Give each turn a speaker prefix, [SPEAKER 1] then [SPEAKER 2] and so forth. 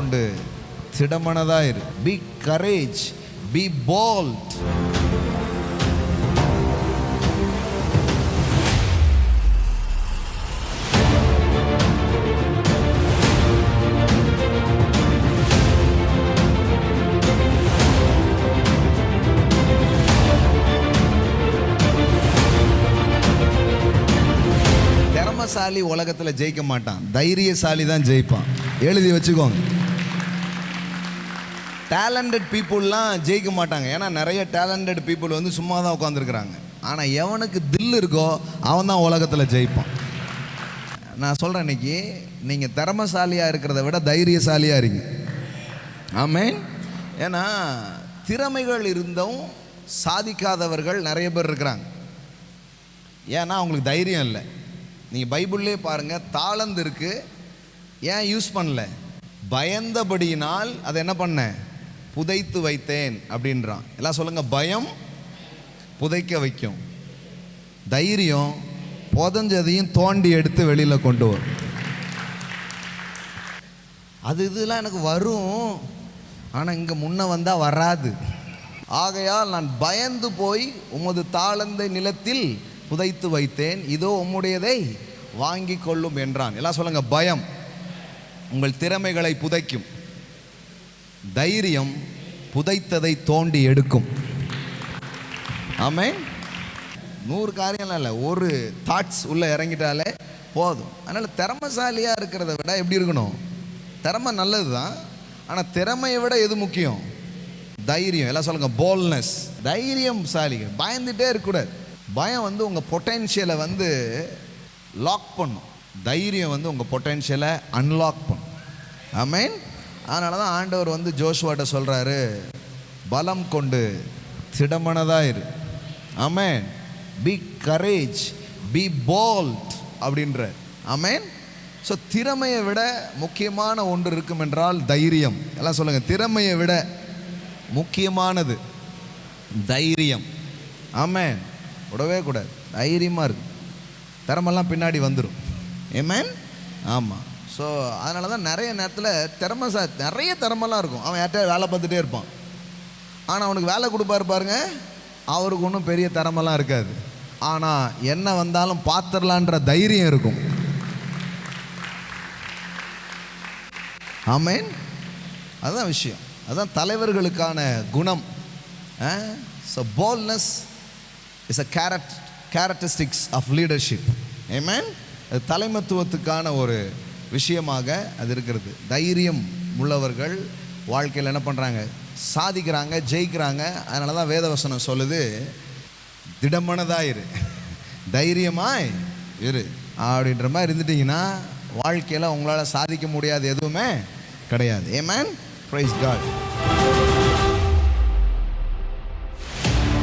[SPEAKER 1] கொண்டு திடமனதாயிரு. Be courage, be bold. திறமசாலி உலகத்தில் ஜெயிக்க மாட்டான், தைரியசாலி தான் ஜெயிப்பான். எழுதி வச்சுக்கோங்க. டேலண்டட் பீப்புளெலாம் ஜெயிக்க மாட்டாங்க. ஏன்னா நிறைய டேலண்டட் பீப்புள் வந்து சும்மா தான் உட்காந்துருக்குறாங்க. ஆனால் எவனுக்கு தில் இருக்கோ அவன் தான் உலகத்தில் ஜெயிப்பான். நான் சொல்கிறேன், இன்னைக்கு நீங்கள் திறமசாலியாக இருக்கிறத விட தைரியசாலியாக இருங்க. ஆமென். ஏன்னா திறமைகள் இருந்தும் சாதிக்காதவர்கள் நிறைய பேர் இருக்கிறாங்க. ஏன்னா அவங்களுக்கு தைரியம் இல்லை. நீங்கள் பைபிள்லேயே பாருங்கள், தாளந்து இருக்குது, ஏன் யூஸ் பண்ணல? பயந்தபடியினால் அதை என்ன பண்ணேன்? புதைத்து வைத்தேன் அப்படின்றான். எல்லாம் சொல்லுங்கள். பயம் புதைக்க வைக்கும், தைரியம் புதஞ்சதையும் தோண்டி எடுத்து வெளியில் கொண்டு வரும். இதெல்லாம் எனக்கு வரும், ஆனால் இங்கே முன்ன வந்தால் வராது. ஆகையால் நான் பயந்து போய் உமது தாளந்தை நிலத்தில் புதைத்து வைத்தேன், இதோ உம்முடையதை வாங்கி கொள்ளும் என்றான். எல்லாம் சொல்லுங்க. பயம் உங்கள் திறமைகளை புதைக்கும், தைரியம் புதைத்ததை தோண்டி எடுக்கும். ஆமென். 100 காரியம்லாம் இல்லை, ஒரு தாட்ஸ் உள்ள இறங்கிட்டாலே போதும். அதனால் திறமைசாலியாக இருக்கிறத விட எப்படி இருக்கணும்? திறமை நல்லது தான், ஆனால் திறமையை விட எது முக்கியம்? தைரியம். எல்லாம் சொல்லுங்க. போல்ட்னஸ். தைரியம்சாலிகள் பயந்துட்டே இருக்கக்கூடாது. பயம் வந்து உங்கள் பொட்டென்ஷியலை வந்து லாக் பண்ணும், தைரியம் வந்து உங்கள் பொட்டென்ஷியலை அன்லாக் பண்ணும். ஆமென். அதனால தான் ஆண்டவர் வந்து ஜோஷுவாட்ட சொல்கிறாரு, பலம் கொண்டு திடமனதாயிரு. ஆமென். பி கரேஜ், பி போல்ட் அப்படின்ற. ஆமென். ஸோ திறமையை விட முக்கியமான ஒன்று இருக்கும் என்றால் தைரியம். எல்லாம் சொல்லுங்கள். திறமையை விட முக்கியமானது தைரியம். ஆமென். விடவே கூடாது, தைரியமாக இருக்கு. திறமெல்லாம் பின்னாடி வந்துடும். ஆமென். ஆமாம். ஸோ அதனால தான் நிறைய நேரத்தில் நிறைய திறமெல்லாம் இருக்கும். அவன் யார்கிட்ட வேலை பார்த்துட்டே இருப்பான், ஆனால் அவனுக்கு வேலை கொடுப்பாரு பாருங்க, அவருக்கு ஒன்றும் பெரிய திறமெல்லாம் இருக்காது. ஆனால் என்ன வந்தாலும் பார்த்துடலான்ற தைரியம் இருக்கும். ஆமென். அதுதான் விஷயம், அதுதான் தலைவர்களுக்கான குணம். So boldness is a characteristics of leadership. Amen. தலைமைத்துவத்துக்கான ஒரு விஷயமாக அது இருக்கிறது. தைரியம் உள்ளவர்கள் வாழ்க்கையில் என்ன பண்ணுறாங்க? சாதிக்கிறாங்க, ஜெயிக்கிறாங்க. அதனால தான் வேதவசனம் சொல்லுது, திடமனதாயிரு, தைரியமாய் இரு அப்படின்ற மாதிரி இருந்துட்டிங்கன்னா வாழ்க்கையில் உங்களால் சாதிக்க முடியாது எதுவுமே கிடையாது. Amen. Praise God.